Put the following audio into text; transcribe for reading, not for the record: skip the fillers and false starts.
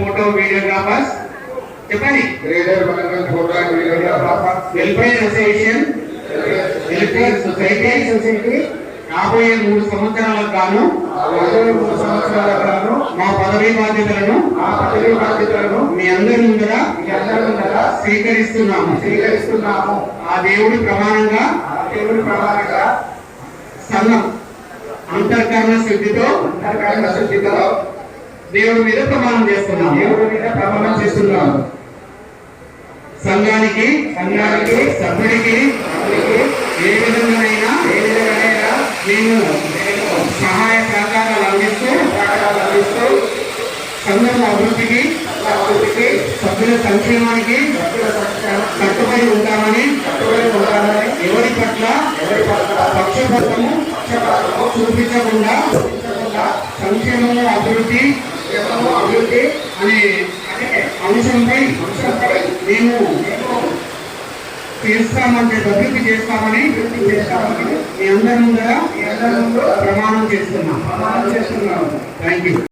Photo videographers చెప్పండి. Greater Warangal photo and videographers welfare association welfare society రాబోయే 3 సంవత్సరాలకు గాను మా పదవీ బాధ్యతలను మీ అందరి ముందర స్వీకరిస్తున్నాము. ఆ దేవుడి ప్రమాణంగా సంఘం అంతర్కరణ శుద్ధితో దేవుడి మీద ప్రమాణం చేస్తున్నాము. సంఘానికి సభ్యుడికి ఏ విధంగానైనా మేము సహాయ సహకారాలు అందిస్తూ సంఘం అభివృద్ధికి సభ్యుల సంక్షేమానికి కట్టుబడి ఉంటామని ఎవరి పట్ల పక్షపాతము చూపించకుండా సంక్షేమము అభివృద్ధి అనే అంశంపై మేము చేస్తామంటే అభివృద్ధి చేస్తామని మీ అందరి ముందర ప్రమాణం చేస్తున్నాం. Thank you.